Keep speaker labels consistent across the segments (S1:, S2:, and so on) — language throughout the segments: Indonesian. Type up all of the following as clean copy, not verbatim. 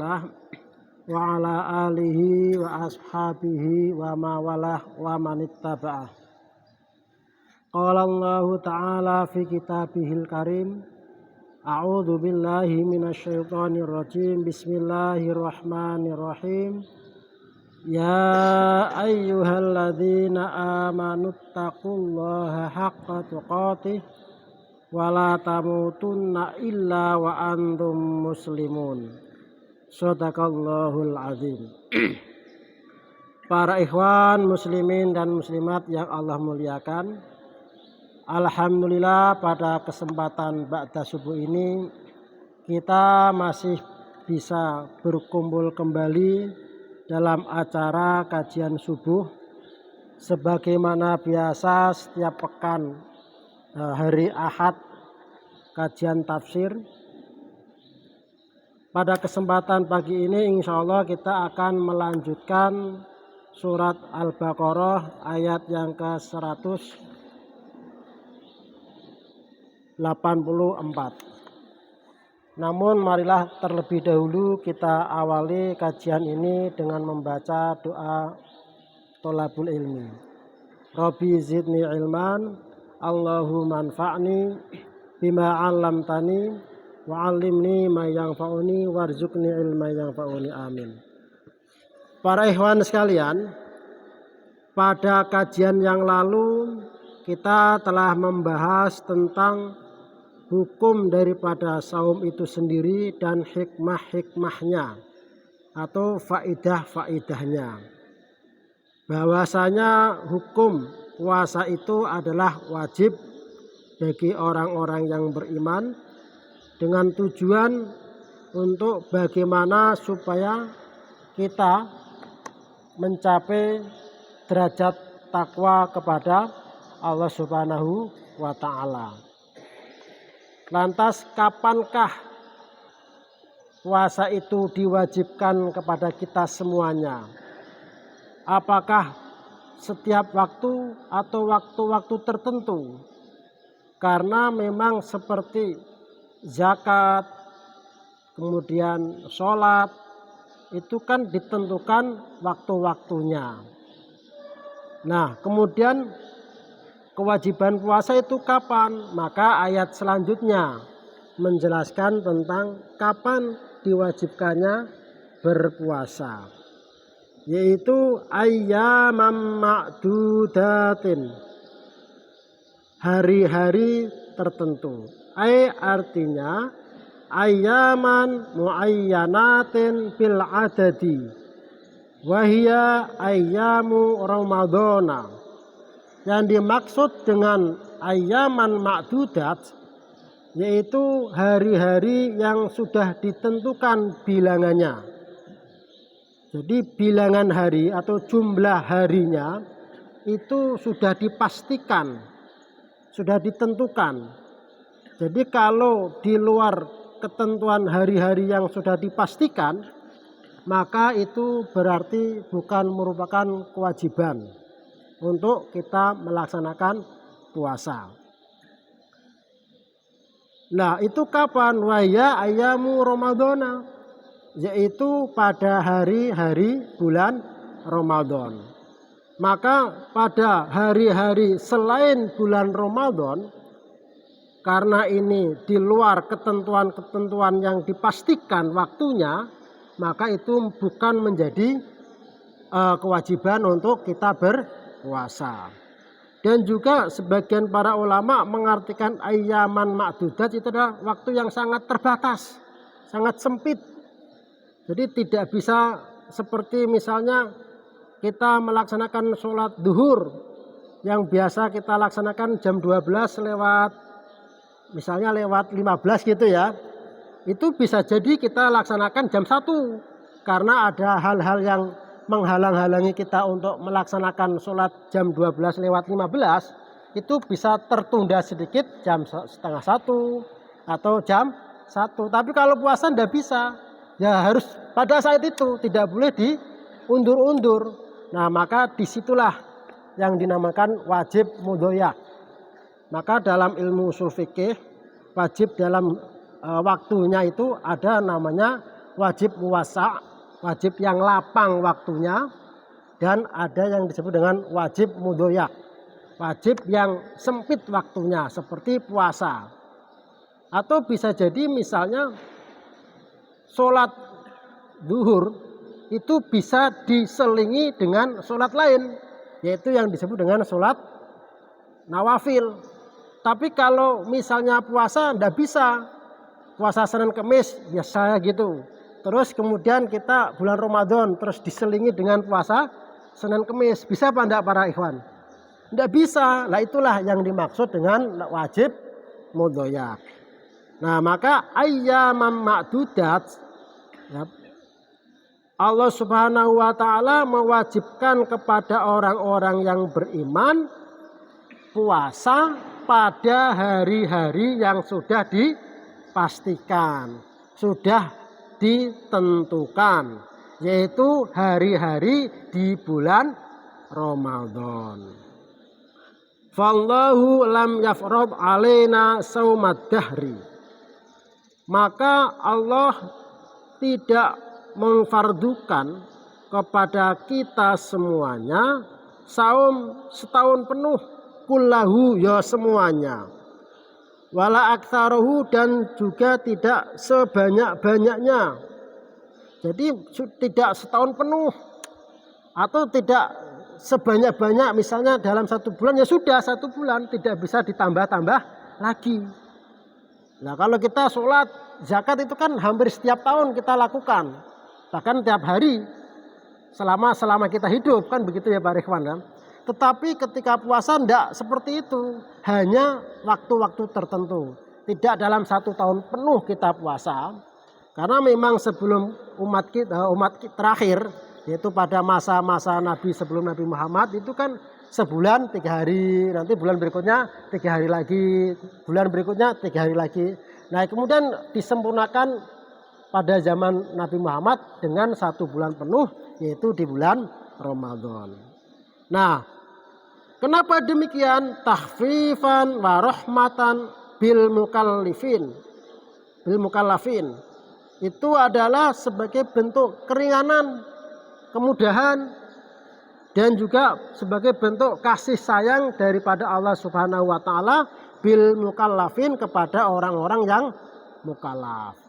S1: Rasulillah wa ala alihi wa ashabihi wa mawalah wa manittaba'ah. Qala Allah Ta'ala fi kitabihil karim. A'udzu billahi minasyaitonir rajim. Bismillahirrahmanirrahim. Ya ayyuhalladzina amanuttaqullaha haqqa tuqatih wa la tamutunna illa wa antum muslimun. Shadaqallahul azim. Para ikhwan muslimin dan muslimat yang Allah muliakan, alhamdulillah pada kesempatan ba'da subuh ini kita masih bisa berkumpul kembali dalam acara kajian subuh sebagaimana biasa setiap pekan hari Ahad kajian tafsir. Pada kesempatan pagi ini insya Allah kita akan melanjutkan surat Al-Baqarah ayat yang ke-184. Namun marilah terlebih dahulu kita awali kajian ini dengan membaca doa tholabul ilmi. Rabbi zidni ilman, Allahumma anfa'ni bima 'allamtani wa 'allimni ma yanfa'uni warzuqni ilma yanfa'uni, amin. Para ikhwan sekalian, pada kajian yang lalu kita telah membahas tentang hukum daripada saum itu sendiri dan hikmah-hikmahnya atau faidah-faidahnya. Bahwasanya hukum puasa itu adalah wajib bagi orang-orang yang beriman dengan tujuan untuk bagaimana supaya kita mencapai derajat takwa kepada Allah Subhanahu wa Ta'ala. Lantas kapankah puasa itu diwajibkan kepada kita semuanya? Apakah setiap waktu atau waktu-waktu tertentu? Karena memang seperti zakat, kemudian sholat, itu kan ditentukan waktu-waktunya. Nah, kemudian kewajiban puasa itu kapan? Maka ayat selanjutnya menjelaskan tentang kapan diwajibkannya berpuasa, yaitu ayyamam ma'dudatin, hari-hari tertentu. Artinya ayyaman muayyanatin bil adadi wahia ayyamu ramadhana. Yang dimaksud dengan ayyaman ma'dudat yaitu hari-hari yang sudah ditentukan bilangannya. Jadi bilangan hari atau jumlah harinya itu sudah dipastikan, sudah ditentukan. Jadi kalau di luar ketentuan hari-hari yang sudah dipastikan, maka itu berarti bukan merupakan kewajiban untuk kita melaksanakan puasa. Nah, itu kapan? Wahya ayyamu ramadhana, yaitu pada hari-hari bulan Ramadan. Maka pada hari-hari selain bulan Ramadan, karena ini di luar ketentuan-ketentuan yang dipastikan waktunya, maka itu bukan menjadi kewajiban untuk kita berpuasa. Dan juga sebagian para ulama mengartikan ayyaman ma'dudat itu adalah waktu yang sangat terbatas, sangat sempit. Jadi tidak bisa seperti misalnya kita melaksanakan sholat duhur yang biasa kita laksanakan jam 12 lewat misalnya lewat 15 gitu ya. Itu bisa jadi kita laksanakan jam 1 karena ada hal-hal yang menghalang-halangi kita untuk melaksanakan sholat jam 12 lewat 15. Itu bisa tertunda sedikit jam setengah 1 atau jam 1. Tapi kalau puasa tidak bisa. Ya harus pada saat itu, tidak boleh diundur-undur. Nah, maka disitulah yang dinamakan wajib mudhoyak. Maka dalam ilmu ushul fikih, wajib dalam waktunya itu ada namanya wajib muwassa', wajib yang lapang waktunya, dan ada yang disebut dengan wajib mudhoyak, wajib yang sempit waktunya seperti puasa. Atau bisa jadi misalnya sholat zuhur itu bisa diselingi dengan sholat lain, yaitu yang disebut dengan sholat nawafil. Tapi kalau misalnya puasa ndak bisa, puasa Senin Kemis biasa gitu. Terus kemudian kita bulan Ramadan terus diselingi dengan puasa Senin Kemis, bisa apa enggak para ikhwan? Enggak bisa. Nah itulah yang dimaksud dengan wajib mudhoyak. Nah maka ayyamam ma'dudat, ya, Allah Subhanahu wa taala mewajibkan kepada orang-orang yang beriman puasa pada hari-hari yang sudah dipastikan, sudah ditentukan, yaitu hari-hari di bulan Ramadan. Fallahu lam yafrad alaina saumad dahri. Maka Allah tidak mengfardukan kepada kita semuanya saum setahun penuh, kullahu ya semuanya, wala aktsaruhu dan juga tidak sebanyak-banyaknya. Jadi tidak setahun penuh atau tidak sebanyak-banyak, misalnya dalam satu bulan ya sudah satu bulan, tidak bisa ditambah-tambah lagi. Nah kalau kita sholat zakat itu kan hampir setiap tahun kita lakukan, bahkan tiap hari selama kita hidup, kan begitu ya Pak Ikhwan kan. Tetapi ketika puasa tidak seperti itu, hanya waktu-waktu tertentu, tidak dalam satu tahun penuh kita puasa. Karena memang sebelum umat kita terakhir, yaitu pada masa-masa Nabi sebelum Nabi Muhammad itu kan sebulan 3 hari, nanti bulan berikutnya 3 hari lagi, bulan berikutnya 3 hari lagi. Nah kemudian disempurnakan pada zaman Nabi Muhammad dengan 1 bulan penuh, yaitu di bulan Ramadan. Nah, kenapa demikian? Tahfifan wa rahmatan bil mukallafin. Itu adalah sebagai bentuk keringanan, kemudahan, dan juga sebagai bentuk kasih sayang daripada Allah Subhanahu wa taala bil mukallafin kepada orang-orang yang mukallaf.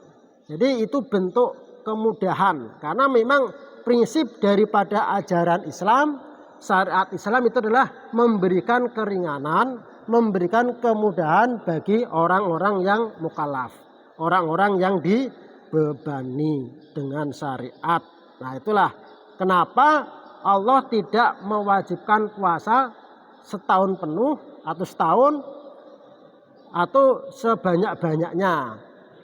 S1: Jadi itu bentuk kemudahan, karena memang prinsip daripada ajaran Islam, syariat Islam itu adalah memberikan keringanan, memberikan kemudahan bagi orang-orang yang mukallaf, orang-orang yang dibebani dengan syariat. Nah itulah kenapa Allah tidak mewajibkan puasa setahun penuh atau setahun atau sebanyak-banyaknya,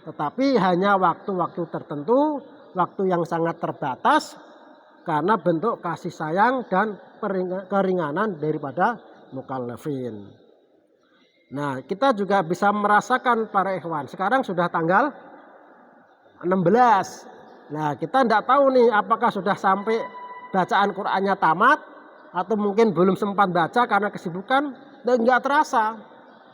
S1: tetapi hanya waktu-waktu tertentu, waktu yang sangat terbatas, karena bentuk kasih sayang dan keringanan daripada mukallafin. Nah kita juga bisa merasakan para ikhwan, sekarang sudah tanggal 16. Nah kita tidak tahu nih apakah sudah sampai bacaan Qur'annya tamat, atau mungkin belum sempat baca karena kesibukan, dan nggak terasa.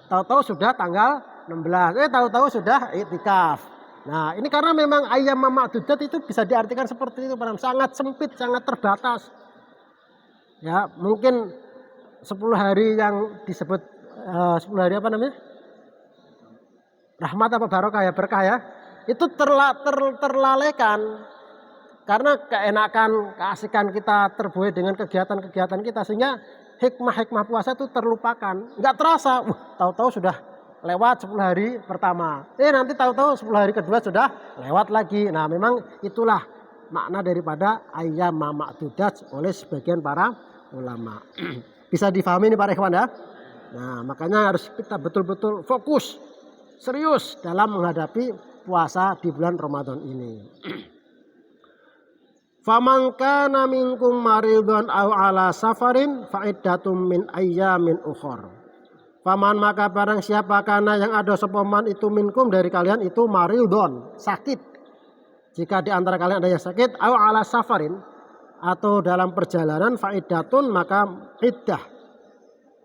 S1: Tahu-tahu sudah tanggal 16, tahu-tahu sudah iktikaf. Nah ini karena memang ayyam ma'dudat itu bisa diartikan seperti itu, sangat sempit, sangat terbatas. Ya mungkin 10 hari yang disebut 10 hari apa namanya? Rahmat apa barokah ya, berkah ya. Itu terlalaikan karena keenakan, keasikan kita terbuai dengan kegiatan-kegiatan kita, sehingga hikmah-hikmah puasa itu terlupakan. Nggak terasa, tahu-tahu sudah lewat 10 hari pertama. Nanti tahu-tahu 10 hari kedua sudah lewat lagi. Nah memang itulah makna daripada ayyam ma'dudat oleh sebagian para ulama. Bisa difahami nih para ikhwan ya. Nah makanya harus kita betul-betul fokus, serius dalam menghadapi puasa di bulan Ramadan ini. Faman kana minkum maridun aw ala safarin fa iddatum min ayyamin ukhra. Faman maka barang siapa kana yang ada sepaman itu minkum dari kalian itu maridun, sakit. Jika di antara kalian ada yang sakit, aw ala safarin atau dalam perjalanan, fa iddatun maka iddah.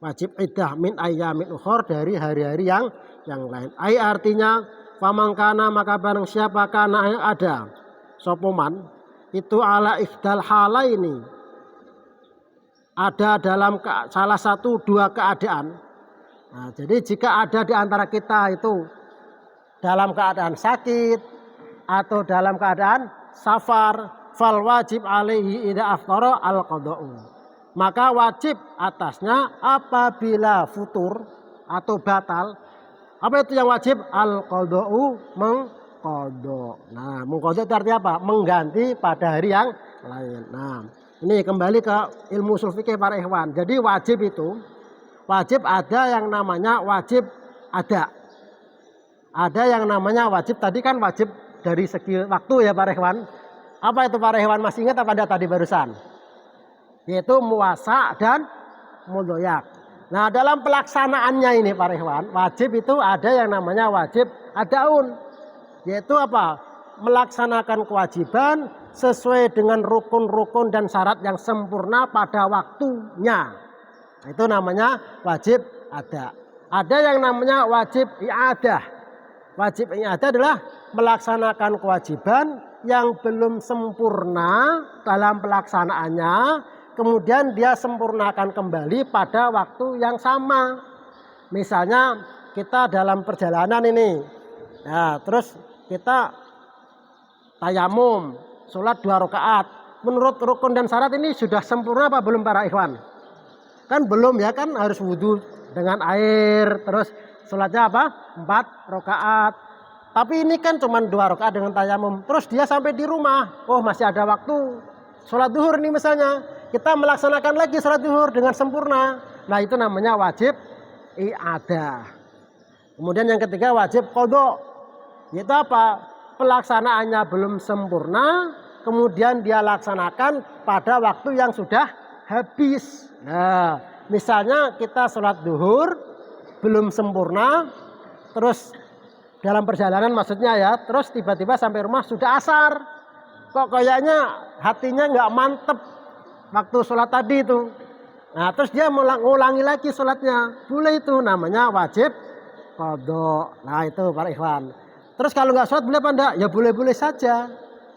S1: Wajib iddah min ayyamin ukhra dari hari-hari yang lain. Ai artinya faman kana maka barang siapa kana yang ada sopoman itu ala ikhdal hala ini ada dalam salah satu dua keadaan. Nah, jadi jika ada di antara kita itu dalam keadaan sakit atau dalam keadaan safar, fal wajib alaihi idza aftara al qada'u. Maka wajib atasnya apabila futur atau batal. Apa itu yang wajib? Al qada'u, mengqadha. Nah, mengqadha itu artinya apa? Mengganti pada hari yang lain. Nah, ini kembali ke ilmu ushul fikih para ikhwan. Jadi wajib itu wajib ada yang namanya wajib ada. Ada yang namanya wajib tadi kan wajib dari segi waktu ya para ikhwan. Apa itu para ikhwan, masih ingat apa ada tadi barusan? Yaitu muwasa dan mudhoyak. Nah, dalam pelaksanaannya ini para ikhwan, wajib itu ada yang namanya wajib adaun. Yaitu apa? Melaksanakan kewajiban sesuai dengan rukun-rukun dan syarat yang sempurna pada waktunya. Itu namanya wajib ada. Ada yang namanya wajib i'adah. Wajib i'adah adalah melaksanakan kewajiban yang belum sempurna dalam pelaksanaannya, kemudian dia sempurnakan kembali pada waktu yang sama. Misalnya kita dalam perjalanan ini, nah, terus kita tayamum, sholat 2 rakaat. Menurut rukun dan syarat ini sudah sempurna apa belum para ikhwan? Kan belum ya, kan harus wudhu dengan air, terus sholatnya apa? 4 rakaat. Tapi ini kan cuma 2 rakaat dengan tayamum. Terus dia sampai di rumah, oh masih ada waktu. Sholat duhur ini misalnya, kita melaksanakan lagi sholat duhur dengan sempurna. Nah, itu namanya wajib i'adah. Kemudian yang ketiga wajib qadha. Yaitu apa? Pelaksanaannya belum sempurna, kemudian dia laksanakan pada waktu yang sudah habis. Nah, misalnya kita sholat duhur belum sempurna, terus dalam perjalanan maksudnya ya, terus tiba-tiba sampai rumah sudah asar. Kok kayaknya hatinya nggak mantep waktu sholat tadi itu. Nah, terus dia ngulangi lagi sholatnya. Boleh, itu namanya wajib qadha. Nah, itu para ikhwan. Terus kalau nggak sholat boleh apa enggak? Ya boleh-boleh saja.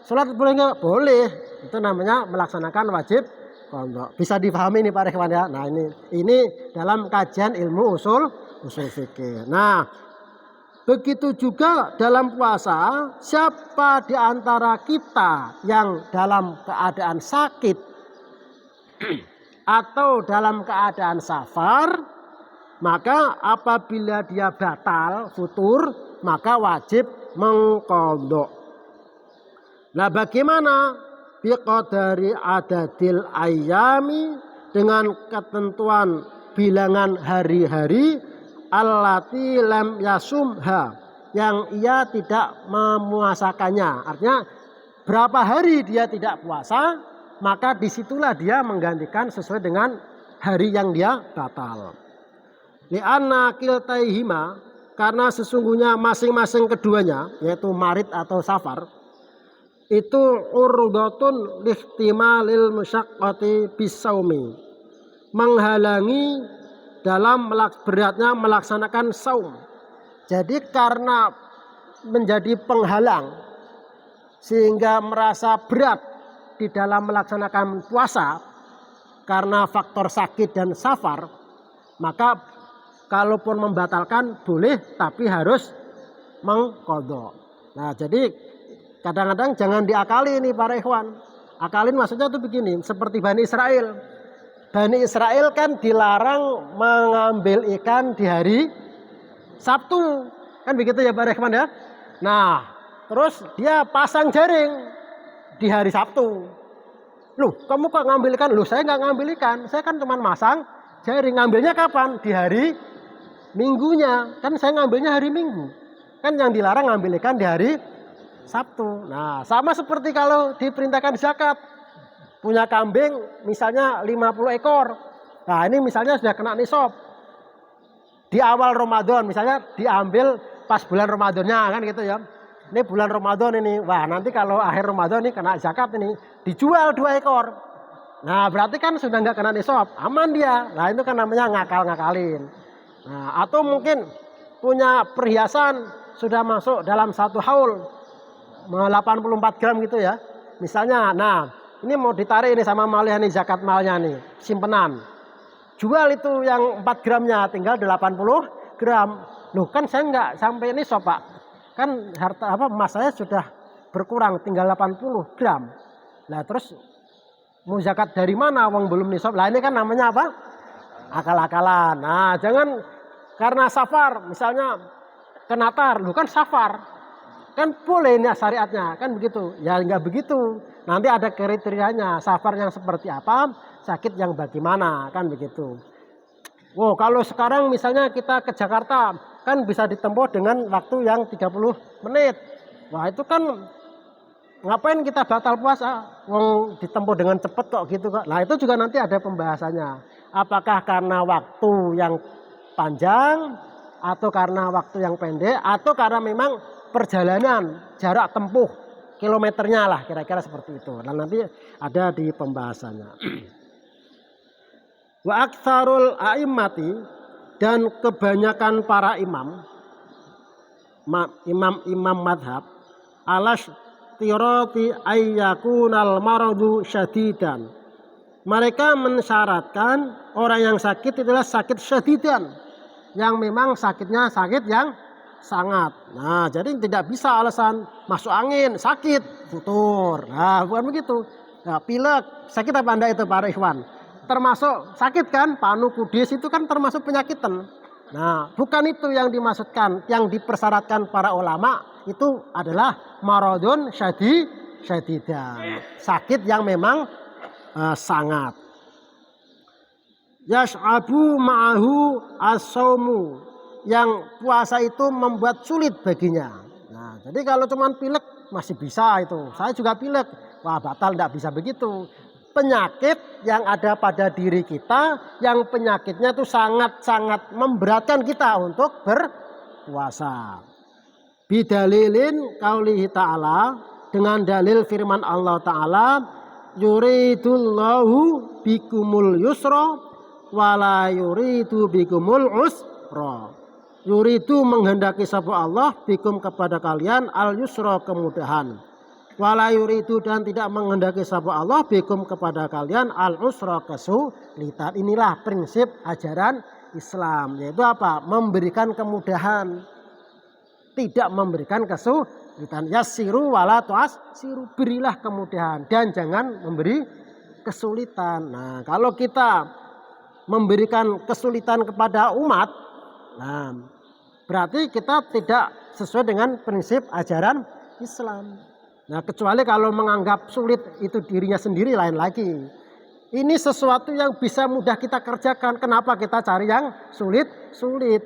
S1: Sholat boleh nggak? Boleh. Itu namanya melaksanakan wajib qadha. Bisa dipahami nih para ikhwan ya. Nah, ini dalam kajian ilmu usul fikih. Nah, begitu juga dalam puasa, siapa di antara kita yang dalam keadaan sakit atau dalam keadaan safar, maka apabila dia batal futur, maka wajib mengqadha. Nah, bagaimana biqadari adadil ayyami, dengan ketentuan bilangan hari-hari allati lam yasumha, yang ia tidak memuasakannya. Artinya berapa hari dia tidak puasa, maka disitulah dia menggantikan sesuai dengan hari yang dia batal. Li'anna kiltaihima, karena sesungguhnya masing-masing keduanya, yaitu marid atau safar, itu urdatun lihtimalil musyaqqati bisaumi, menghalangi dalam beratnya melaksanakan saum. Jadi karena menjadi penghalang sehingga merasa berat di dalam melaksanakan puasa karena faktor sakit dan safar, maka kalaupun membatalkan boleh, tapi harus mengqadha. Nah, jadi kadang-kadang jangan diakali ini para ikhwan. Akalin maksudnya tuh begini, seperti Bani Israel. Bani Israel kan dilarang mengambil ikan di hari Sabtu. Kan begitu ya para ikhwan ya. Nah, terus dia pasang jaring di hari Sabtu. Loh, kamu kok ngambil ikan? Loh, saya nggak ngambil ikan. Saya kan cuma masang jaring. Ngambilnya kapan? Di hari Minggunya. Kan saya ngambilnya hari Minggu. Kan yang dilarang ngambil ikan di hari Sabtu. Nah, sama seperti kalau diperintahkan zakat. Punya kambing misalnya 50 ekor. Nah, ini misalnya sudah kena nisab. Di awal Ramadan misalnya diambil pas bulan Ramadannya kan gitu ya. Ini bulan Ramadan ini. Wah, nanti kalau akhir Ramadan ini kena zakat ini, dijual 2 ekor. Nah, berarti kan sudah nggak kena nisab, aman dia. Nah, itu kan namanya ngakal-ngakalin. Nah, atau mungkin punya perhiasan sudah masuk dalam 1 haul. 84 gram gitu ya. Misalnya, nah ini mau ditarik ini sama malnya nih, zakat malnya nih, simpenan. Jual itu yang 4 gramnya, tinggal 80 gram. Loh kan saya nggak sampai ini so Pak. Kan harta emas saya sudah berkurang, tinggal 80 gram. Nah terus mau zakat dari mana? Wong belum nisab. Lah ini kan namanya apa? Akal-akalan. Nah jangan karena safar, misalnya ke Natar, lu kan safar, kan boleh ini syariatnya, kan begitu. Ya nggak begitu, nanti ada kriterianya, safar yang seperti apa, sakit yang bagaimana, kan begitu. Wow, kalau sekarang misalnya kita ke Jakarta, kan bisa ditempuh dengan waktu yang 30 menit. Wah itu kan ngapain kita batal puasa, wong ditempuh dengan cepat kok gitu kok. Nah itu juga nanti ada pembahasannya, apakah karena waktu yang panjang, atau karena waktu yang pendek, atau karena memang perjalanan, jarak tempuh, kilometernya lah kira-kira seperti itu. Nah nanti ada di pembahasannya. Wa aktsarul a'immati, dan kebanyakan para imam madhab, alas tirati ayyakunal maradu syadidan. Mereka mensyaratkan orang yang sakit itulah sakit syadidan, yang memang sakitnya sakit yang sangat. Nah, jadi tidak bisa alasan masuk angin, sakit, futur. Nah, bukan begitu. Nah, pilek, sakit apa Anda itu para ikhwan? Termasuk sakit kan, panu kudis itu kan termasuk penyakitan. Nah, bukan itu yang dimaksudkan, yang dipersyaratkan para ulama itu adalah maradun syadidan. Sakit yang memang sangat. Yas'abu ma'ahu as-saumu, yang puasa itu membuat sulit baginya. Nah, jadi kalau cuma pilek masih bisa itu. Saya juga pilek, wah batal, tidak bisa begitu. Penyakit yang ada pada diri kita, yang penyakitnya itu sangat-sangat memberatkan kita untuk berpuasa. Bidalilin qaulihi ta'ala, dengan dalil firman Allah Ta'ala, yuridullahu bikumul yusra wala yuridu bikumul usra. Yuridu menghendaki sapa Allah bikum kepada kalian al yusra kemudahan. Wala yuridu dan tidak menghendaki sapa Allah bikum kepada kalian al usra kesulitan. Inilah prinsip ajaran Islam, yaitu apa? Memberikan kemudahan, tidak memberikan kesulitan. Yassiru wala tu'assiru, berilah kemudahan dan jangan memberi kesulitan. Nah, kalau kita memberikan kesulitan kepada umat, nah berarti kita tidak sesuai dengan prinsip ajaran Islam. Nah, kecuali kalau menganggap sulit itu dirinya sendiri, lain lagi. Ini sesuatu yang bisa mudah kita kerjakan. Kenapa kita cari yang sulit?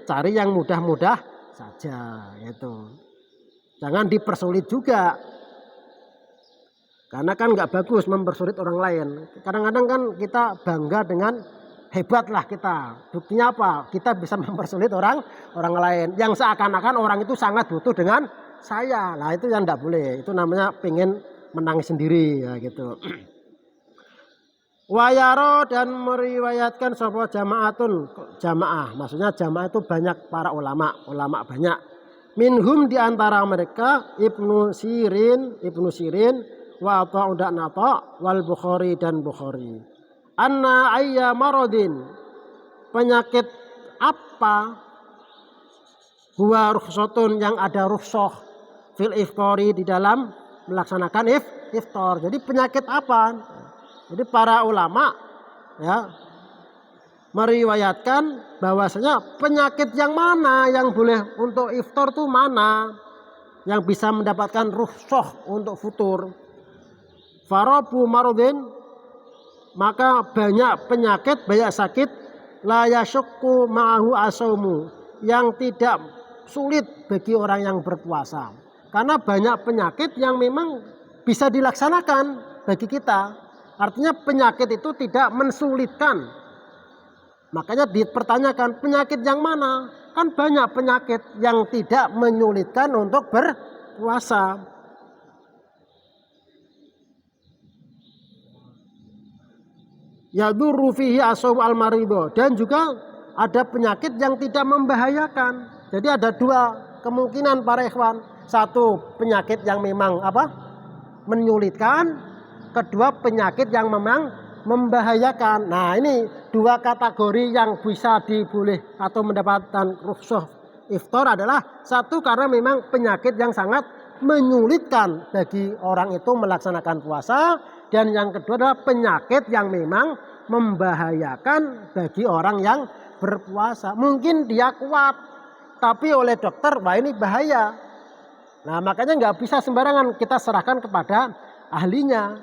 S1: Cari yang mudah-mudah saja, gitu. Jangan dipersulit juga. Karena kan nggak bagus mempersulit orang lain. Kadang-kadang kan kita bangga dengan hebatlah kita. Buktinya apa? Kita bisa mempersulit orang lain. Yang seakan-akan orang itu sangat butuh dengan saya. Nah itu yang tidak boleh. Itu namanya pengen menang sendiri ya gitu. Wayaro, dan meriwayatkan sapa jamaatun, jamaah. Maksudnya jamaah itu banyak para ulama banyak. Minhum diantara mereka Ibnu Sirin wa Ata'udak Nata wal Bukhari dan Bukhari. Anna ayya maradin, penyakit apa, huwa rukhsatun, yang ada rukhsah fil iftari, di dalam melaksanakan iftar. Jadi penyakit apa? Jadi para ulama ya meriwayatkan bahwasanya penyakit yang mana yang boleh untuk iftar tuh mana, yang bisa mendapatkan rukhsah untuk futur. Farabu maradin, maka banyak penyakit, banyak sakit, la yasyukku ma'ahu asaumu, yang tidak sulit bagi orang yang berpuasa. Karena banyak penyakit yang memang bisa dilaksanakan bagi kita. Artinya penyakit itu tidak mensulitkan. Makanya dipertanyakan penyakit yang mana? Kan banyak penyakit yang tidak menyulitkan untuk berpuasa. Yadurru fihi asawm al-marido, dan juga ada penyakit yang tidak membahayakan. Jadi ada dua kemungkinan para ikhwan. satu penyakit yang memang menyulitkan, kedua penyakit yang memang membahayakan. Nah, ini dua kategori yang bisa diboleh atau mendapatkan rukhsah iftar adalah satu karena memang penyakit yang sangat menyulitkan bagi orang itu melaksanakan puasa, dan yang kedua adalah penyakit yang memang membahayakan bagi orang yang berpuasa. Mungkin dia kuat, tapi oleh dokter, wah ini bahaya. Nah, makanya nggak bisa sembarangan kita serahkan kepada ahlinya.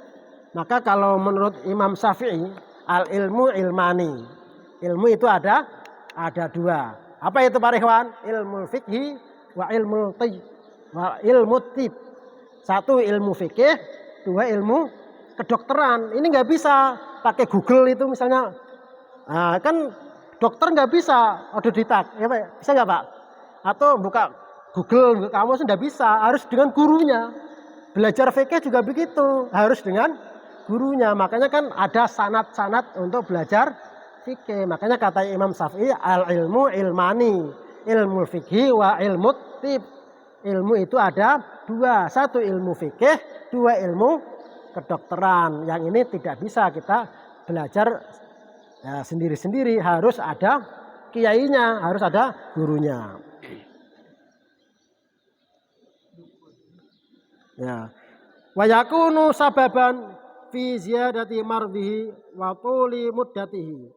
S1: Maka kalau menurut Imam Syafi'i, al ilmu ilmani. Ilmu itu ada dua. Apa itu Pak Ikhwan? Ilmu fikhi wa ilmu tib. Satu ilmu fikih, dua ilmu kedokteran. Ini nggak bisa pakai Google itu misalnya. Nah, kan dokter nggak bisa otodidak, ya Pak? Bisa nggak Pak? Atau buka Google, kamu sudah bisa, harus dengan gurunya. Belajar fikih juga begitu, harus dengan gurunya. Makanya kan ada sanad-sanad untuk belajar fikih. Makanya kata Imam Syafi'i, al ilmu ilmani, ilmu fikih wa ilmu tib. Ilmu itu ada dua, satu ilmu fikih, dua ilmu kedokteran. Yang ini tidak bisa kita belajar sendiri-sendiri, harus ada kiainya, harus ada gurunya. Ya. Wa yakunu sababan fi ziyadati mardhihi wa tuli muddatihi.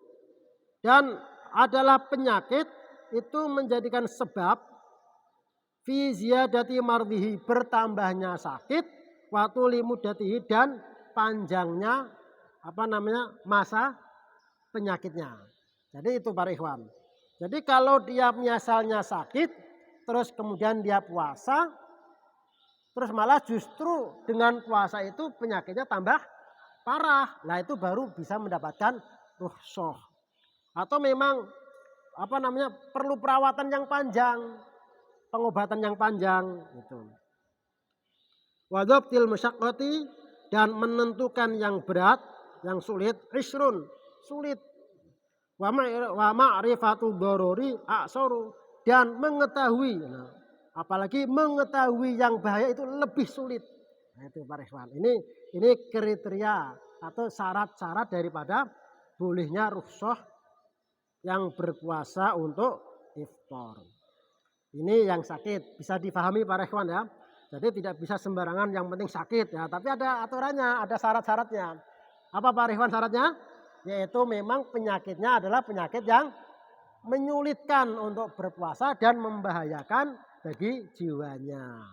S1: Dan adalah penyakit itu menjadikan sebab fi ziyadati mardhihi, bertambahnya sakit, wa tuli muddatihi, dan panjangnya masa penyakitnya. Jadi itu para ikhwan. Jadi kalau dia misalnya sakit, terus kemudian dia puasa, terus malah justru dengan puasa itu penyakitnya tambah parah. Nah, itu baru bisa mendapatkan rukhsah. Atau memang perlu perawatan yang panjang, pengobatan yang panjang gitu. Wa dzabtil musyaqqati, dan menentukan yang berat, yang sulit, isrun, sulit. Wa ma'rifatu dharuri aksaru, dan mengetahui. Nah, apalagi mengetahui yang bahaya itu lebih sulit. Nah, itu Pak Ikhwan. Ini kriteria atau syarat-syarat daripada bolehnya rukhsah yang berpuasa untuk iftar. Ini yang sakit, bisa dipahami Pak Ikhwan ya. Jadi tidak bisa sembarangan yang penting sakit ya, tapi ada aturannya, ada syarat-syaratnya. Apa Pak Ikhwan syaratnya? Yaitu memang penyakitnya adalah penyakit yang menyulitkan untuk berpuasa dan membahayakan bagi jiwanya.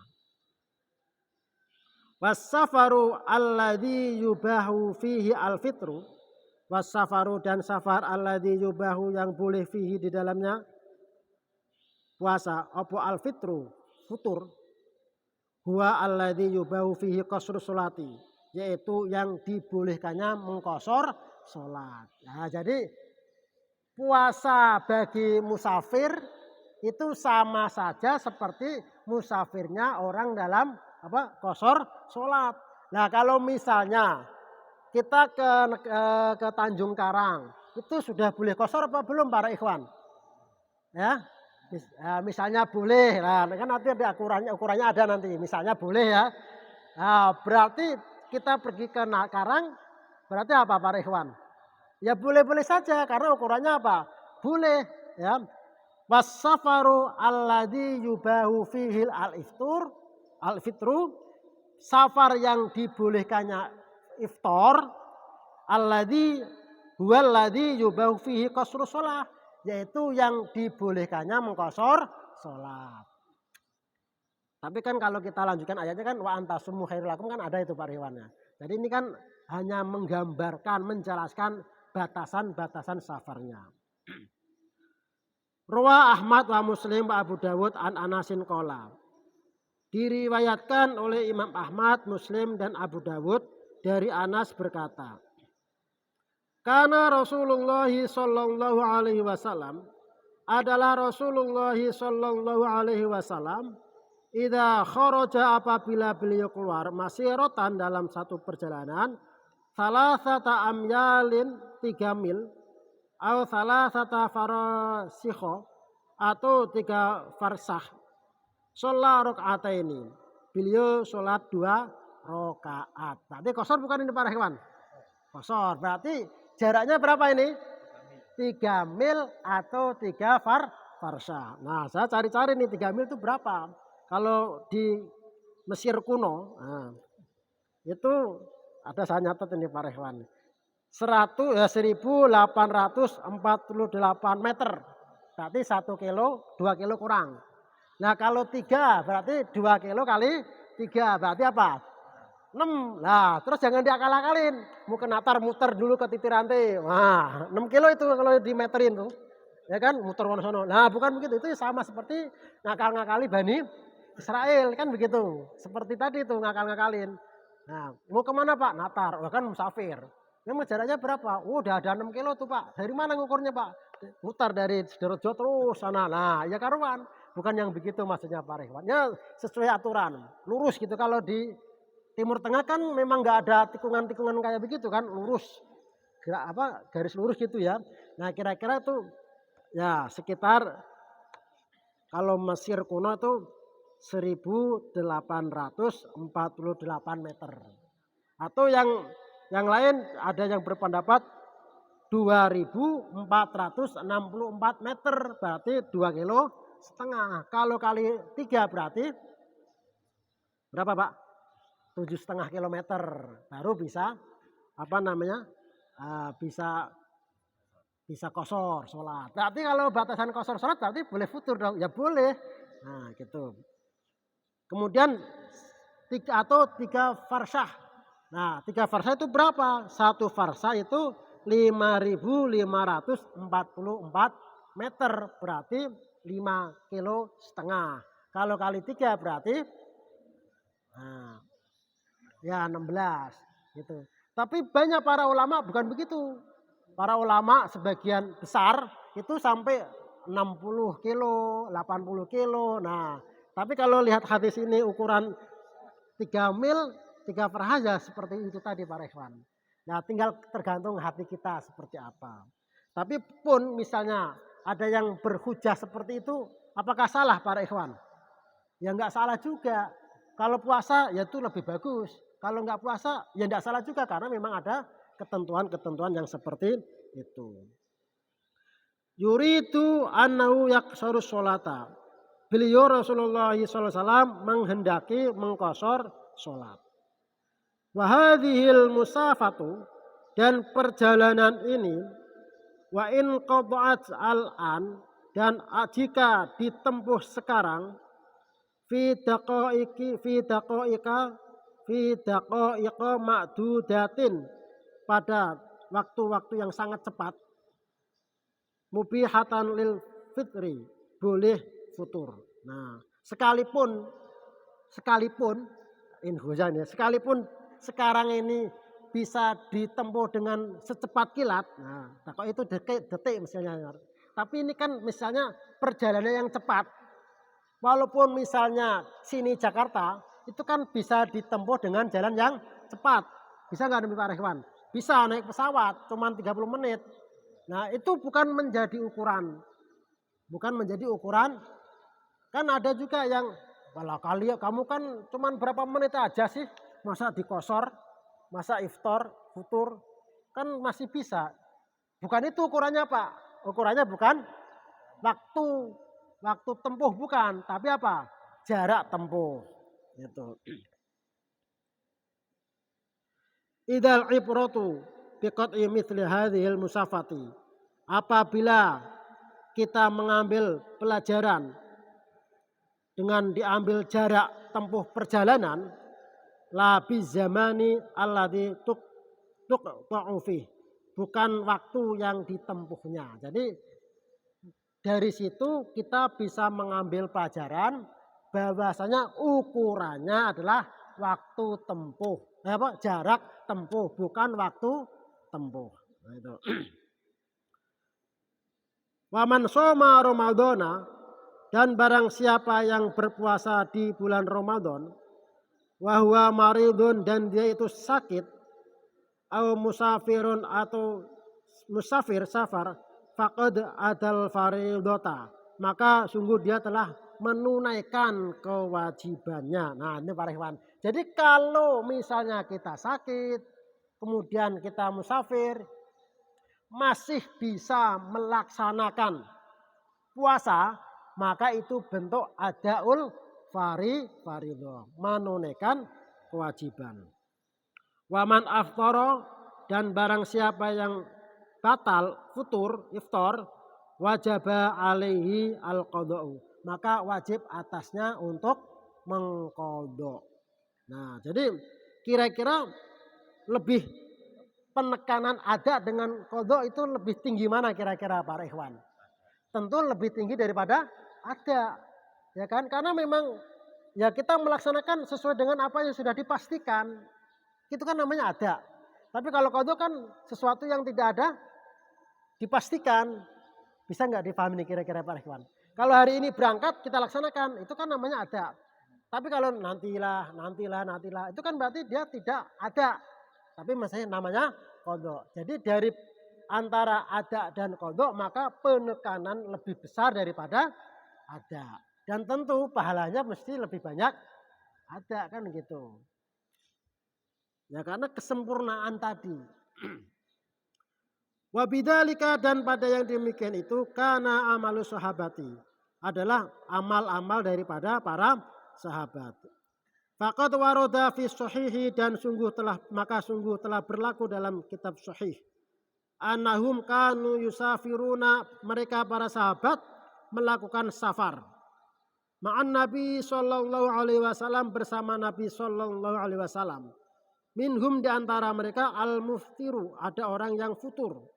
S1: Was-safaru alladzi yubahu fihi al-fitru. Was-safaru, dan safar alladzi yubahu, yang boleh fihi di dalamnya puasa, apa al-fitru, futur. Huwa alladzi yubahu fihi qasru sholati, yaitu yang dibolehkannya mengkosor sholat. Nah, jadi puasa bagi musafir itu sama saja seperti musafirnya orang dalam qasor sholat. Nah, kalau misalnya kita ke Tanjung Karang, itu sudah boleh qasor apa belum para ikhwan? Ya, misalnya boleh. Nah, kan nanti ada ukurannya ada nanti. Misalnya boleh ya. Nah, berarti kita pergi ke Karang, berarti apa para ikhwan? Ya boleh-boleh saja karena ukurannya apa? Boleh ya. Was-safaru alladzi yubahu fihi al-fitru, safar yang dibolehkannya iftar, alladzi huwa alladzi yubahu fihi qasru shalah, yaitu yang dibolehkannya mengqasor salat. Tapi kan kalau kita lanjutkan ayatnya kan wa antasumu khairul lakum, kan ada itu Pak Riwannya. Jadi ini kan hanya menggambarkan, menjelaskan batasan-batasan safarnya. Rawa Ahmad wa Muslim wa Abu Dawud an Anasin qala. Diriwayatkan oleh Imam Ahmad, Muslim, dan Abu Dawud dari Anas berkata, karena Rasulullah sallallahu alaihi wasallam, adalah Rasulullah sallallahu alaihi wasallam, idza kharaja, apabila beliau keluar, masiratan, dalam satu perjalanan, salasata amyalin, 3 mil, atau salasata farasikho, atau 3 farsah, sholat rakaataini. Beliau sholat 2 rakaat. Berarti qasar bukan ini para hewan? Qasar. Berarti jaraknya berapa ini? 3 mil atau 3 farsah. Nah, saya cari-cari nih 3 mil itu berapa. Kalau di Mesir kuno, nah, itu ada saya nyatet ini para hewan. 1848 meter. Berarti 1 kilo, 2 kilo kurang. Nah kalau 3 berarti 2 kilo kali 3 berarti apa? 6. Nah terus jangan diakal-akalin. Mungkin natar muter dulu ke titik rantai. Wah 6 kilo itu kalau dimeterin tuh. Ya kan muter sono. Nah bukan begitu. Itu sama seperti ngakal-ngakali Bani Israel kan begitu. Seperti tadi tuh ngakal-ngakalin. Nah mau kemana Pak? Natar. Oh, kan musafir. Memang jaraknya berapa? Oh udah ada 6 kilo tuh Pak. Dari mana ngukurnya Pak? Mutar dari Sidoarjo terus sana. Nah ya karuan. Bukan yang begitu maksudnya Pak Rehwan. Ya sesuai aturan. Lurus gitu. Kalau di Timur Tengah kan memang nggak ada tikungan-tikungan kayak begitu kan. Lurus. Garis lurus gitu ya. Nah kira-kira tuh ya sekitar kalau Mesir kuno itu 1848 meter. Atau yang lain ada yang berpendapat 2464 meter berarti 2 kilo setengah. Kalau kali 3 berarti berapa Pak? 7,5 kilometer baru bisa apa namanya bisa qasar sholat. Berarti kalau batasan qasar sholat berarti boleh futur dong? Ya boleh. Nah gitu. Kemudian 3 farsah. Nah 3 farsah itu berapa? 1 farsah itu 5.544 meter berarti 5 kilo setengah. Kalau kali 3 berarti nah, ya 16 gitu. Tapi banyak para ulama bukan begitu. Para ulama sebagian besar itu sampai 60 kilo, 80 kilo. Nah, tapi kalau lihat hadis ini ukuran 3 mil, 3 farhajah seperti itu tadi Pak Rehwan. Nah tinggal tergantung hati kita seperti apa. Tapi pun misalnya ada yang berhujah seperti itu, apakah salah Pak Ikhwan? Ya enggak salah juga. Kalau puasa ya itu lebih bagus. Kalau enggak puasa ya enggak salah juga karena memang ada ketentuan-ketentuan yang seperti itu. Yuridu annahu yaksaru sholata. Beliau Rasulullah SAW menghendaki mengkosor sholat. Wahadhil musafatu dan perjalanan ini wa in qada'at al-an dan jika ditempuh sekarang fi daqa'iqa ma'dudatin pada waktu-waktu yang sangat cepat mubihatan lil fitri boleh futur. Nah, sekalipun sekarang ini bisa ditempuh dengan secepat kilat. Nah, kok itu detik misalnya. Tapi ini kan misalnya perjalanan yang cepat. Walaupun misalnya sini Jakarta, itu kan bisa ditempuh dengan jalan yang cepat. Bisa nggak demi Pak Rehwan? Bisa naik pesawat, cuman 30 menit. Nah itu bukan menjadi ukuran. Kan ada juga yang, walau kamu kan cuman berapa menit aja sih. Masa dikosor, masa iftar, futur, kan masih bisa. Bukan itu ukurannya Pak. Ukurannya bukan waktu tempuh bukan, tapi apa? Jarak tempuh. Gitu. Idal ibratu biqat'i mithli hadhil musafati. Apabila kita mengambil pelajaran dengan diambil jarak tempuh perjalanan la bizamani alladzi tuqta'u fi, bukan waktu yang ditempuhnya. Jadi dari situ kita bisa mengambil pelajaran bahwasanya ukurannya adalah waktu tempuh, jarak tempuh bukan waktu tempuh. Nah, itu. Waman soma Ramadana dan barang siapa yang berpuasa di bulan Ramadan wahwa maridun dan dia itu sakit au musafirun atau musafir safar faqad adal faridota, maka sungguh dia telah menunaikan kewajibannya. Nah, ini para ikhwan. Jadi kalau misalnya kita sakit, kemudian kita musafir, masih bisa melaksanakan puasa, maka itu bentuk adaul fariidhah, menunaikan kewajiban. Waman aftara, dan barang siapa yang batal futur iftar, wajaba alaihi al-qada'u, maka wajib atasnya untuk mengqadha. Nah, jadi kira-kira lebih penekanan ada dengan qadha itu lebih tinggi mana kira-kira para ikhwan? Tentu lebih tinggi daripada ada, ya kan? Karena memang ya kita melaksanakan sesuai dengan apa yang sudah dipastikan, itu kan namanya ada. Tapi kalau qadha kan sesuatu yang tidak ada dipastikan. Bisa nggak dipahami nih kira-kira para ikhwan? Kalau hari ini berangkat kita laksanakan, itu kan namanya ada. Tapi kalau nantilah, itu kan berarti dia tidak ada. Tapi masih namanya qadha. Jadi dari antara ada dan qadha, maka penekanan lebih besar daripada ada. Dan tentu pahalanya mesti lebih banyak ada, kan gitu. Ya karena kesempurnaan tadi. Wabidzalika, dan pada yang demikian itu kana amalu sahabati, adalah amal-amal daripada para sahabat. Faqad warada fi shahihi, dan sungguh telah berlaku dalam kitab sahih. Annahum kanu yusafiruna, mereka para sahabat melakukan safar. Ma'an Nabi sallallahu alaihi wasallam, bersama Nabi sallallahu alaihi wasallam. Minhum, di antara mereka al-muftiru, ada orang yang futur.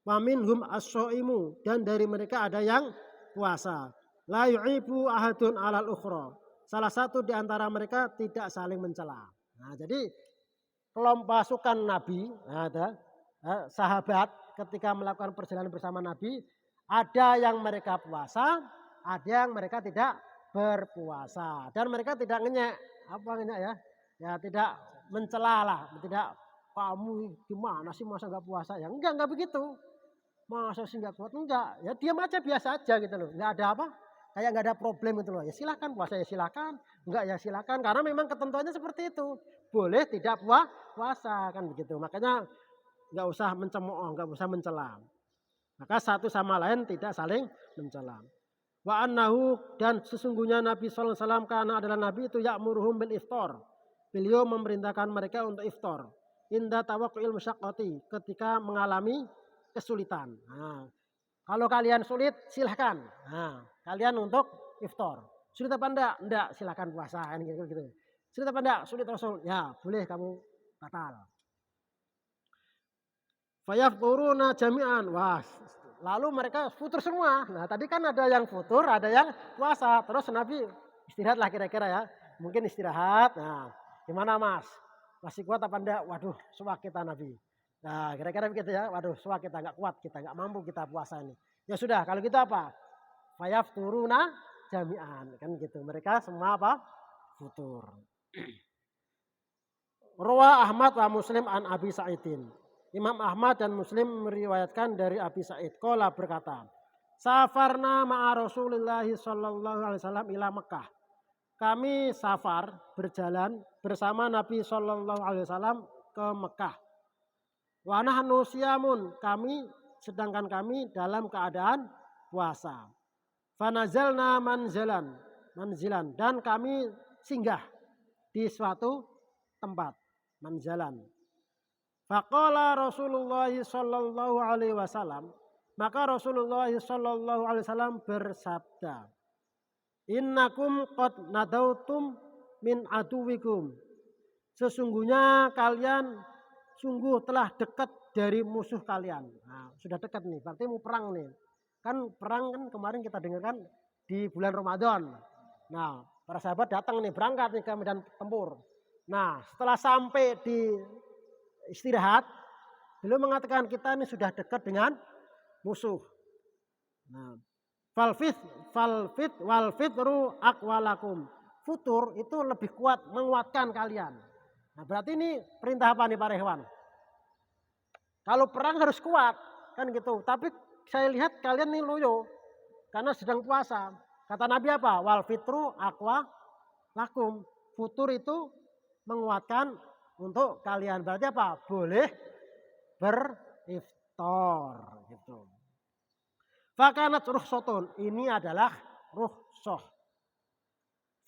S1: Wa minhum as-shaimu, dan dari mereka ada yang puasa. La yu'ibu ahadun alal ukhra, salah satu di antara mereka tidak saling mencela. Nah, jadi kelompok pasukan Nabi, ada sahabat ketika melakukan perjalanan bersama Nabi, ada yang mereka puasa, ada yang mereka tidak berpuasa, dan mereka tidak ngenyek, ya tidak mencela lah, tidak kamu gimana sih masa nggak puasa, ya enggak begitu, masa sih nggak kuat, enggak, ya diam aja biasa aja gitu loh, nggak ada apa, kayak nggak ada problem gitu loh, ya silakan puasa ya silakan, enggak ya silakan, karena memang ketentuannya seperti itu, boleh tidak puasa kan begitu, makanya nggak usah mencemooh, nggak usah mencela, maka satu sama lain tidak saling mencela. Wa annahu, dan sesungguhnya Nabi sallallahu alaihi wasallam, karena adalah Nabi itu ya'muruhum bil iftar, beliau memerintahkan mereka untuk iftar inda tawaqqu'il musyaqqati, ketika mengalami kesulitan. Nah, kalau kalian sulit silahkan, nah, kalian untuk iftar. Sulit apa enggak? Enggak, silahkan puasa kan gitu. Sulit apa enggak? Sulit Rasul. Ya, boleh kamu batal. Fayafturuna jami'an. Wah, lalu mereka futur semua. Nah, tadi kan ada yang futur, ada yang puasa. Terus Nabi istirahatlah kira-kira ya. Mungkin istirahat. Nah, gimana Mas? Masih kuat apa enggak? Waduh, suwak kita Nabi. Nah, kira-kira begitu ya. Waduh, suwak kita enggak kuat, kita enggak mampu kita puasa ini. Ya sudah, kalau gitu apa? Fayafturuna jami'an. Kan gitu. Mereka semua apa? Futur. Rawa Ahmad wa Muslim an Abi Sa'idin. Imam Ahmad dan Muslim meriwayatkan dari Abi Sa'id. Qala, berkata, safarna ma'a Rasulillah sallallahu alaihi wasallam ila Mekah. Kami safar, berjalan bersama Nabi sallallahu alaihi wasallam ke Mekah. Wa nahnu siyamun, sedangkan kami dalam keadaan puasa. Fanazalna manzilan, dan kami singgah di suatu tempat, manzalan. Faqala Rasulullah sallallahu alaihi wasallam, maka Rasulullah sallallahu alaihi wasallam bersabda, innakum qad nadautum min aduwikum, sesungguhnya kalian sungguh telah dekat dari musuh kalian. Nah, sudah dekat nih, berarti mau perang nih. Kan perang kan kemarin kita dengarkan di bulan Ramadan. Nah, para sahabat datang nih, berangkat nih ke medan tempur. Nah, setelah sampai di istirahat, beliau mengatakan kita ini sudah dekat dengan musuh. Nah, wal fitru aqwalakum, futur itu lebih kuat, menguatkan kalian. Nah, berarti ini perintah apa nih para ikhwan? Kalau perang harus kuat, kan gitu. Tapi saya lihat kalian nih loyo karena sedang puasa. Kata Nabi apa? Wal fitru aqwa lakum. Futur itu menguatkan untuk kalian. Berarti apa? Boleh beriftar gitu. Fakanat rukhsatun. Ini adalah rukhsah.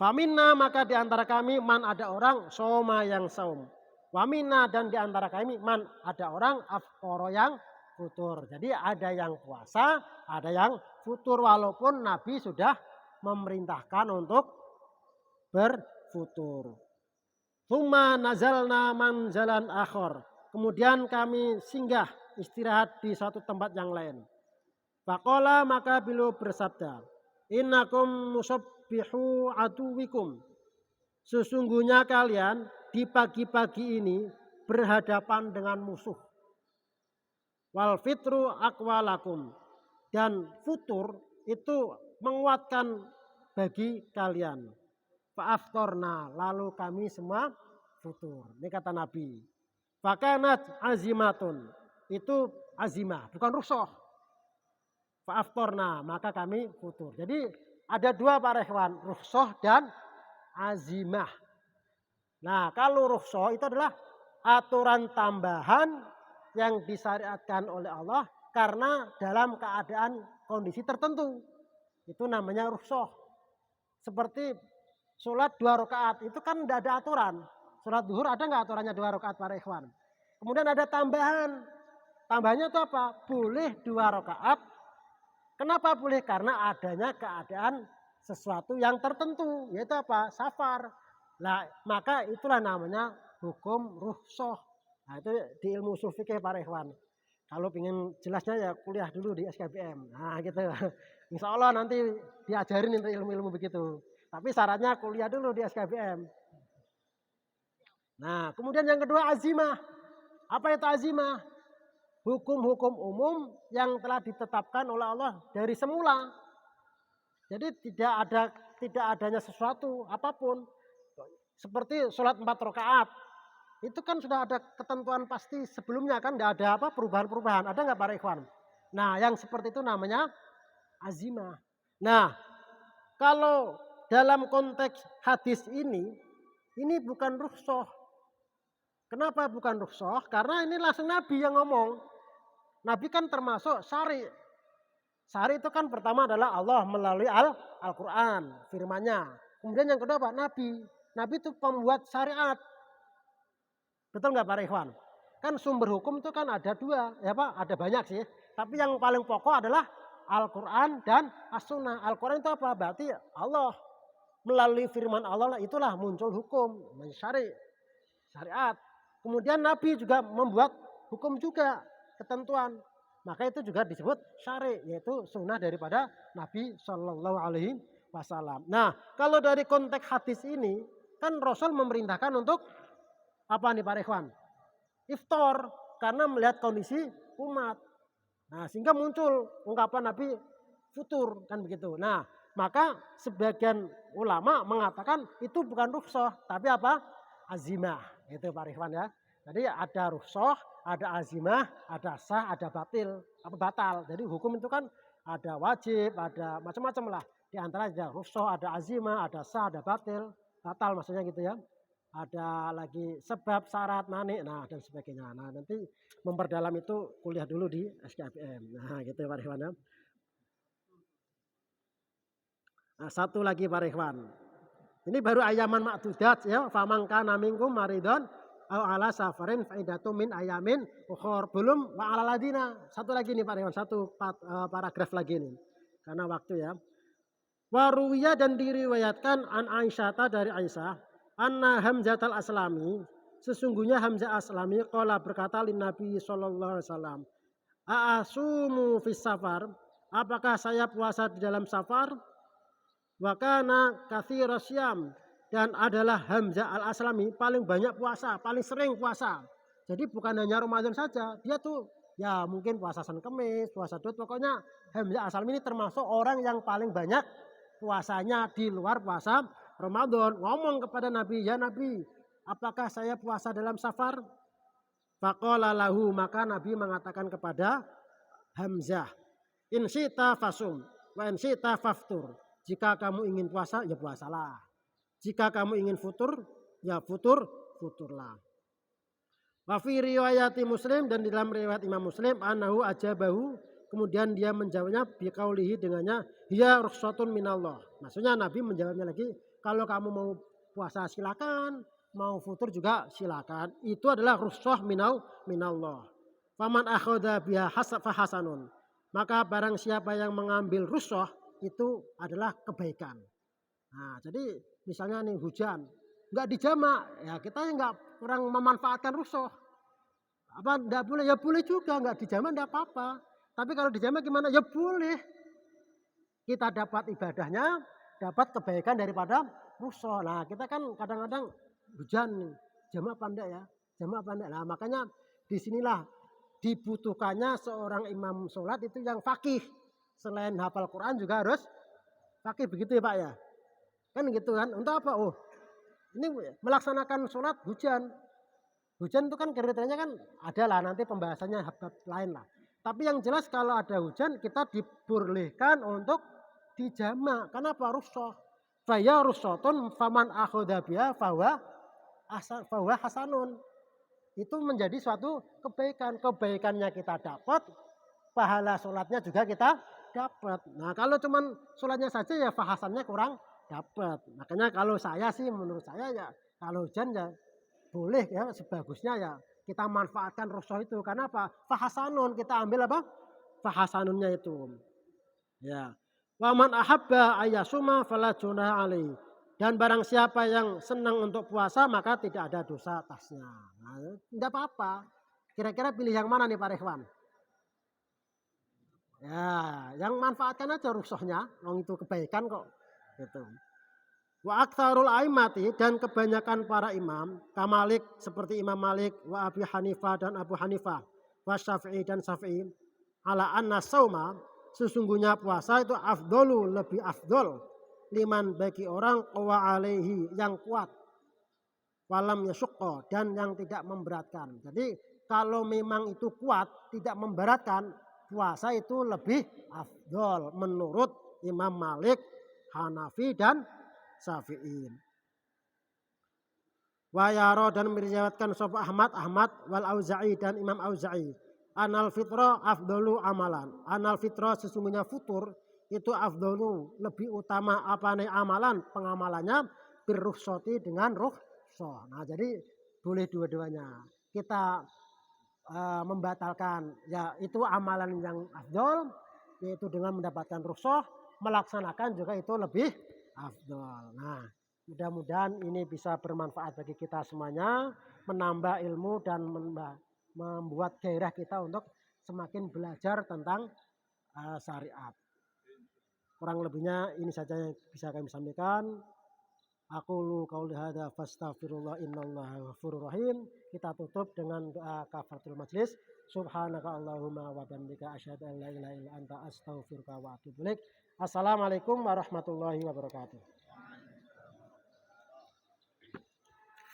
S1: Faminna maka di antara kami man ada orang soma yang saum. Wamina dan di antara kami man ada orang aftoro yang futur. Jadi ada yang puasa, ada yang futur walaupun Nabi sudah memerintahkan untuk berfutur. Tsumma nazalna manzalan akhor. Kemudian kami singgah istirahat di suatu tempat yang lain. Faqala maka beliau bersabda, innakum musabbihu aduwikum. Sesungguhnya kalian di pagi-pagi ini berhadapan dengan musuh. Wal fitru aqwalakum. Dan futur itu menguatkan bagi kalian. Fa'aftorna, lalu kami semua futur. Ini kata Nabi. Fakanat azimatun. Itu azimah, bukan rukhsah. Fa'aftorna, maka kami futur. Jadi ada dua para ikhwan, rukhsah dan azimah. Nah kalau rukhsah itu adalah aturan tambahan yang disyariatkan oleh Allah karena dalam keadaan kondisi tertentu. Itu namanya rukhsah. Seperti sholat 2 rakaat itu kan tidak ada aturan. Sholat duhur ada nggak aturannya 2 rakaat para ikhwan? Kemudian ada tambahan. Tambahannya itu apa? Boleh 2 rakaat. Kenapa boleh? Karena adanya keadaan sesuatu yang tertentu. Yaitu apa? Safar. Nah, maka itulah namanya hukum rukhsah. Nah, itu di ilmu ushul fikih para ikhwan. Kalau ingin jelasnya ya kuliah dulu di SKBM. Nah gitu. Insya Allah nanti diajarin untuk ilmu-ilmu begitu. Tapi syaratnya kuliah dulu di SKBM. Nah kemudian yang kedua azimah. Apa itu azimah? Hukum-hukum umum yang telah ditetapkan oleh Allah dari semula. Jadi tidak adanya sesuatu apapun. Seperti sholat 4 rakaat. Itu kan sudah ada ketentuan pasti sebelumnya kan tidak ada apa perubahan-perubahan. Ada nggak para ikhwan? Nah yang seperti itu namanya azimah. Nah kalau dalam konteks hadis ini bukan rukhsah. Kenapa bukan rukhsah? Karena ini langsung Nabi yang ngomong. Nabi kan termasuk syari. Syari itu kan pertama adalah Allah melalui Al-Quran, firman-Nya. Kemudian yang kedua apa? Nabi. Nabi itu pembuat syariat. Betul nggak para ikhwan? Kan sumber hukum itu kan ada 2, ya Pak, ada banyak sih. Tapi yang paling pokok adalah Al-Quran dan As-Sunnah. Al-Quran itu apa? Berarti Allah melalui firman Allah itulah muncul hukum, syariat. Kemudian Nabi juga membuat hukum juga, ketentuan. Maka itu juga disebut syari, yaitu sunnah daripada Nabi Shallallahu Alaihi Wasallam. Nah, kalau dari konteks hadis ini, kan Rasul memerintahkan untuk apa nih Pak Ikhwan? Iftar, karena melihat kondisi umat. Nah, sehingga muncul ungkapan Nabi futur, kan begitu. Nah, maka sebagian ulama mengatakan itu bukan rukhsah, tapi apa? Azimah. Itu Pak Ikhwan ya. Jadi ada rukhsah, ada azimah, ada sah, ada batal. Jadi hukum itu kan ada wajib, ada macam-macam lah. Di antara ada rukhsah, ada azimah, ada sah, ada batal maksudnya gitu ya. Ada lagi sebab, syarat, mani, nah dan sebagainya. Nah nanti memperdalam itu kuliah dulu di SKBM. Nah gitu ya Pak Ikhwan ya. Nah, satu lagi Pak Ikhwan. Ini baru ayaman ma'dudat ya. Famangka namingkum maridon au ala safarin faidatu min ayamin ukhor. Belum wa ala ladina. Satu lagi nih Pak Ikhwan, satu paragraf lagi nih. Karena waktu ya. Waruwiya dan diriwayatkan an Aisyata dari Aisyah. Anna Hamzah al-Aslami, sesungguhnya Hamzah Aslami qala berkata lin Nabi sallallahu alaihi wasallam, "A'asumu fis safar?" Apakah saya puasa di dalam safar? Wa kana katsira syam, dan adalah Hamzah al-Aslami paling banyak puasa, paling sering puasa. Jadi bukan hanya Ramadan saja, dia tuh ya mungkin puasa Senin Kemis, puasa Daud, pokoknya Hamzah al-Aslami ini termasuk orang yang paling banyak puasanya di luar puasa Ramadan. Ngomong kepada Nabi, ya Nabi, apakah saya puasa dalam safar? Faqala lahu, maka Nabi mengatakan kepada Hamzah, in syi'ta fasum wa in syi'ta faftur. Jika kamu ingin puasa, ya puasalah. Jika kamu ingin futur, ya futurlah. Wa fi riwayati Muslim, dan di dalam riwayat Imam Muslim, anahu ajabahu, kemudian dia menjawabnya biqaulihi, dengannya hiya rukhsatun minallah. Maksudnya Nabi menjawabnya lagi, kalau kamu mau puasa silakan, mau futur juga silakan. Itu adalah rukhsah minallah. Faman akhadha biha hasanun. Maka barang siapa yang mengambil rukhsah itu adalah kebaikan. Nah, jadi misalnya nih hujan, nggak dijamak, ya kita nggak kurang memanfaatkan rukhsah. Apa enggak boleh? Ya boleh juga, nggak dijamak enggak apa-apa. Tapi kalau dijamak gimana? Ya boleh. Kita dapat ibadahnya, dapat kebaikan daripada rukhsah. Nah, kita kan kadang-kadang hujan nih, jamak apa enggak ya? Jamak apa enggak? Nah, makanya disinilah dibutuhkannya seorang imam sholat itu yang faqih. Selain hafal Quran juga harus faqih, begitu ya Pak ya? Kan gitu kan, untuk apa? Oh, ini melaksanakan sholat hujan. Hujan itu kan kriterianya kan ada lah, nanti pembahasannya bab lain lah. Tapi yang jelas kalau ada hujan kita dibolehkan untuk dijamak. Kenapa? Rukhsah. Faya rukhsatun faman akhadha biha fahuwa hasanun. Itu menjadi suatu kebaikan. Kebaikannya kita dapat, pahala sholatnya juga kita dapat. Nah, kalau cuman sholatnya saja ya fahasannya kurang dapat. Makanya kalau saya sih, menurut saya ya kalau hujan ya boleh ya, sebagusnya ya kita manfaatkan rukhsah itu. Karena apa? Fahasanun, kita ambil apa? Fahasanunnya itu. Ya. Wa man ahabba ayyasuma fala junaha alaihi. Dan barang siapa yang senang untuk puasa maka tidak ada dosa atasnya. Nah, tidak apa-apa. Kira-kira pilih yang mana nih Pak Rehwan? Ya, yang manfaatkan aja rukhsahnya, wong itu kebaikan kok. Gitu. Wa aktsarul aimati, dan kebanyakan para imam, kamalik seperti Imam Malik, wa Abi Hanifah dan Abu Hanifah, wa Syafi'i dan Syafi'i, ala anna sauma, sesungguhnya puasa itu afdolu, lebih afdol, liman bagi orang qawa alaihi, yang kuat, walam yasuqqa, dan yang tidak memberatkan. Jadi kalau memang itu kuat, tidak memberatkan, puasa itu lebih afdol menurut Imam Malik, Hanafi dan Syafi'i. Wa yara, dan meriwayatkan sapa Ahmad wal Auza'i dan Imam Auza'i, anal fitra afdalu amalan. Anal fitra, sesungguhnya futur itu afdalu, lebih utama apa nih amalan, pengamalannya birrukhsati, dengan rukhsah. Nah, jadi boleh dua-duanya. Kita membatalkan ya itu amalan yang afdal, yaitu dengan mendapatkan rukhsah, melaksanakan juga itu lebih afdal. Nah, mudah-mudahan ini bisa bermanfaat bagi kita semuanya, menambah ilmu dan membuat gairah kita untuk semakin belajar tentang syariat. Kurang lebihnya ini saja yang bisa kami sampaikan. Aqulu qauli hadza fastaghfirullah innallaha ghafurur rahim. Kita tutup dengan doa kafaratul majlis. Subhanaka Allahumma wa bihamdika asyhadu an la ilaha illa anta astaghfiruka wa atubu ilaik. Assalamualaikum warahmatullahi wabarakatuh.